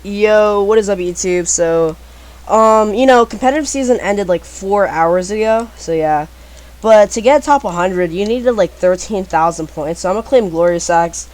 Yo, what is up, YouTube? So, competitive season ended like 4 hours ago. So yeah, but to get top 100, you needed like 13,000 points. So I'm gonna claim Glorious Axe.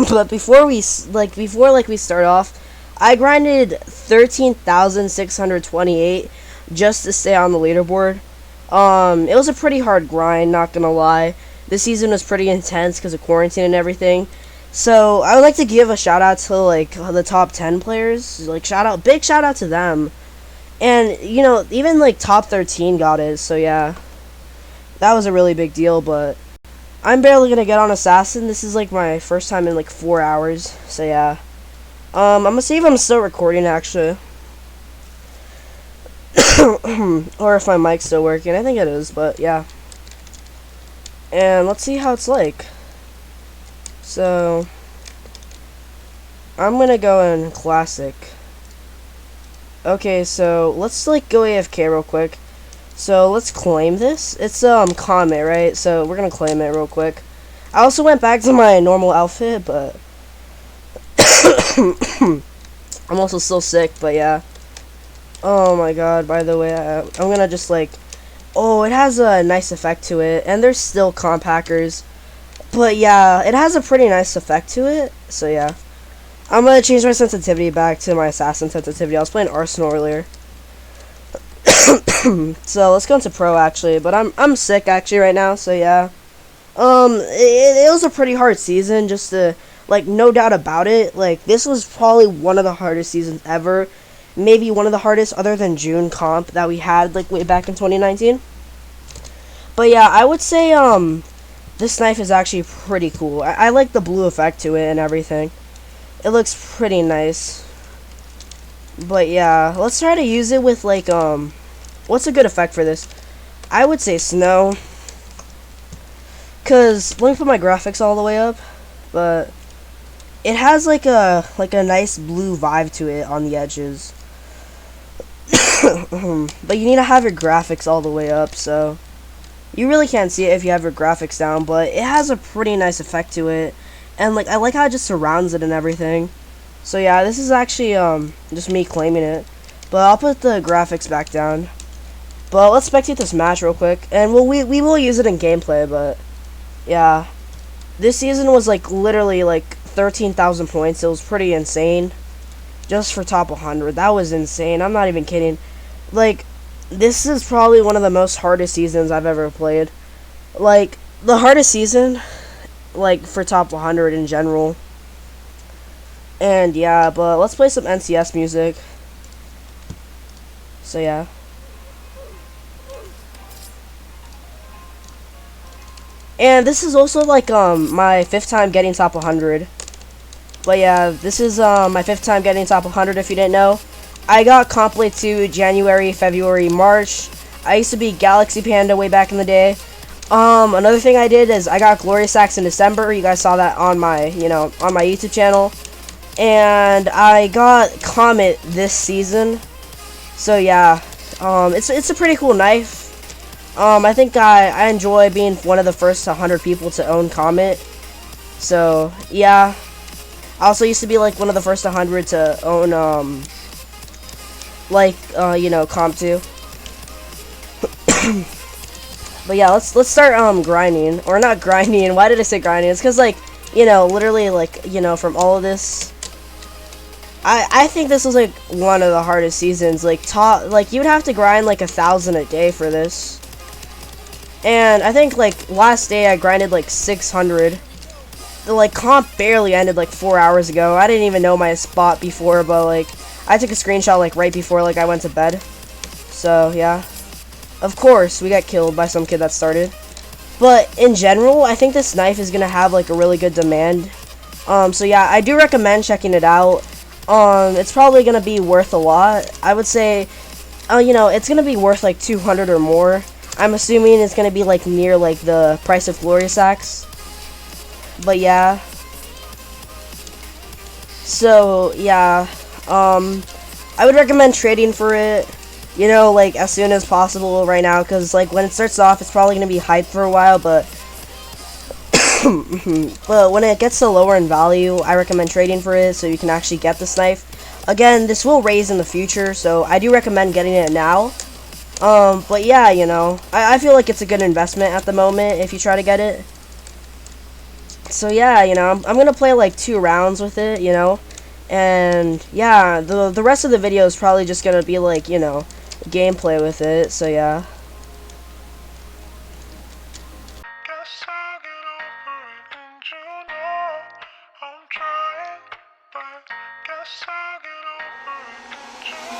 But before we start off, I grinded 13,628 just to stay on the leaderboard. It was a pretty hard grind, not gonna lie. This season was pretty intense because of quarantine and everything. So I would like to give a shout out to like the top 10 players. Like big shout out to them. And even like top 13 got it. So yeah, that was a really big deal. But I'm barely gonna get on Assassin. This is like my first time in like 4 hours. So yeah, I'm gonna see if I'm still recording actually. Or if my mic's still working. I think it is, but yeah. And let's see how it's like. So I'm gonna go in classic. Okay, so let's like go AFK real quick. So let's claim this. It's Comet, right? So we're gonna claim it real quick. I also went back to my normal outfit, but I'm also still sick, but yeah. Oh my god, by the way, I'm gonna just like... Oh, it has a nice effect to it, and there's still comp hackers. But yeah, it has a pretty nice effect to it, so yeah. I'm gonna change my sensitivity back to my assassin sensitivity. I was playing Arsenal earlier. So let's go into pro actually, but I'm sick actually right now, so yeah. It was a pretty hard season, just to, like, no doubt about it. Like, this was probably one of the hardest seasons ever. Maybe one of the hardest other than June comp that we had like way back in 2019. But yeah, I would say this knife is actually pretty cool. I like the blue effect to it and everything. It looks pretty nice. But yeah, let's try to use it with like what's a good effect for this? I would say snow. Cause let me put my graphics all the way up, but it has like a nice blue vibe to it on the edges. But you need to have your graphics all the way up, so you really can't see it if you have your graphics down, but it has a pretty nice effect to it, and like I like how it just surrounds it and everything. So yeah, this is actually just me claiming it, but I'll put the graphics back down. But let's spectate this match real quick, and we will use it in gameplay. But yeah, this season was like literally like 13,000 points. It was pretty insane. Just for top 100. That was insane. I'm not even kidding. Like, this is probably one of the most hardest seasons I've ever played. Like, the hardest season, like, for top 100 in general. And, yeah, but let's play some NCS music. So, yeah. And this is also, like, my 5th time getting top 100. But yeah, this is my 5th time getting top 100 if you didn't know. I got Complete 2 January, February, March. I used to be Galaxy Panda way back in the day. Another thing I did is I got Glorious Axe in December. You guys saw that on my, on my YouTube channel. And I got Comet this season. So yeah, it's a pretty cool knife. I think I enjoy being one of the first 100 people to own Comet. So yeah. I also used to be like one of the first 100 to own Comp 2. But yeah, let's start grinding, or not grinding. Why did I say grinding? It's because like, literally like, from all of this, I think this was like one of the hardest seasons. Like you would have to grind like 1,000 a day for this. And I think like last day I grinded like 600. The like comp barely ended like 4 hours ago. I didn't even know my spot before, but like I took a screenshot like right before like I went to bed. So yeah, of course we got killed by some kid that started. But in general, I think this knife is gonna have like a really good demand. So yeah, I do recommend checking it out. It's probably gonna be worth a lot. I would say, it's gonna be worth like 200 or more. I'm assuming it's gonna be like near like the price of Glorious Axe. But yeah, so yeah, I would recommend trading for it, like as soon as possible right now, because like when it starts off it's probably going to be hyped for a while, but But when it gets to lower in value, I recommend trading for it so you can actually get this knife. Again, this will raise in the future, so I do recommend getting it now. But yeah, you know, I feel like it's a good investment at the moment if you try to get it. So yeah, you know, I'm gonna play like 2 rounds with it, you know. And yeah, the rest of the video is probably just gonna be like, you know, gameplay with it, so yeah.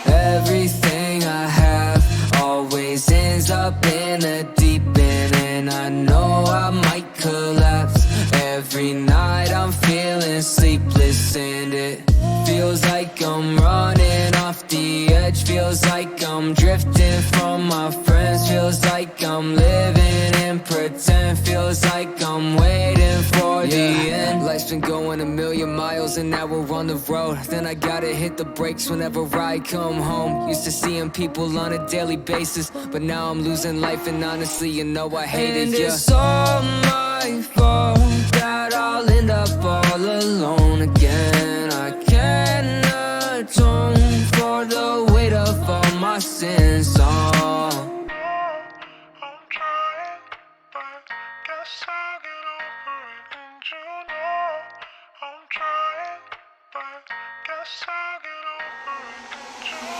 Everything I have always ends up in a deep end, and I know I might collapse. Every night I'm feeling sleepless, and it feels like I'm running off the edge. Feels like I'm drifting from my friends. Feels like I'm living in pretend. Feels like I'm waiting for the end. Life's been going a million miles and now we're on the road. Then I gotta hit the brakes whenever I come home. Used to seeing people on a daily basis, but now I'm losing life, and honestly, you know I hate it. And it's all my fault that I'll end up all alone again. I can't atone for the weight of all my sins. Oh, I'm trying, but guess I'll get over it. And you know I'm trying, but guess I'll get over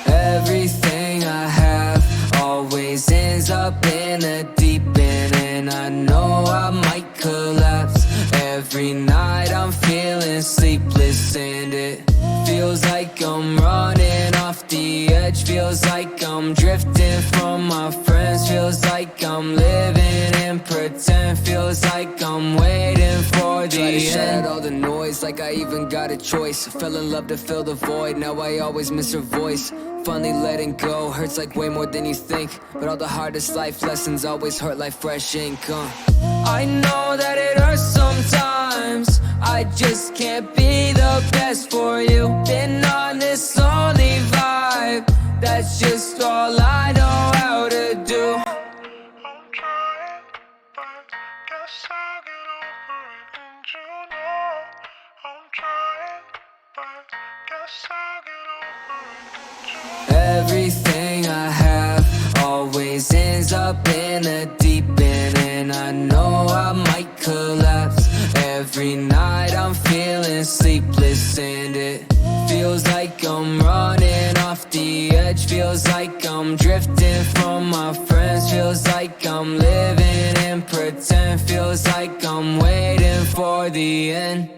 it. Everything I have always ends up in a deep end, and I know I might collapse. Every night I'm feeling sleepless, and it feels like I'm running off the edge. Feels like I'm drifting from my friends. Feels like I'm living in pretend. Feels like I'm waiting for the end. Try to shut out all the noise like I even got a choice. Fell in love to fill the void, now I always miss her voice. Finally letting go hurts like way more than you think, but all the hardest life lessons always hurt like fresh ink. I know that it hurts sometimes, I just can't be the best for you. Been on this lonely vibe, that's just all I know how to do. I'm trying, but guess I'll get over it. And you know I'm trying, but guess I'll get over it. Everything I have always ends up in a deep end, and I know I might collapse. Every night I'm feeling sleepless, and it feels like I'm running off the edge. Feels like I'm drifting from my friends. Feels like I'm living in pretend. Feels like I'm waiting for the end.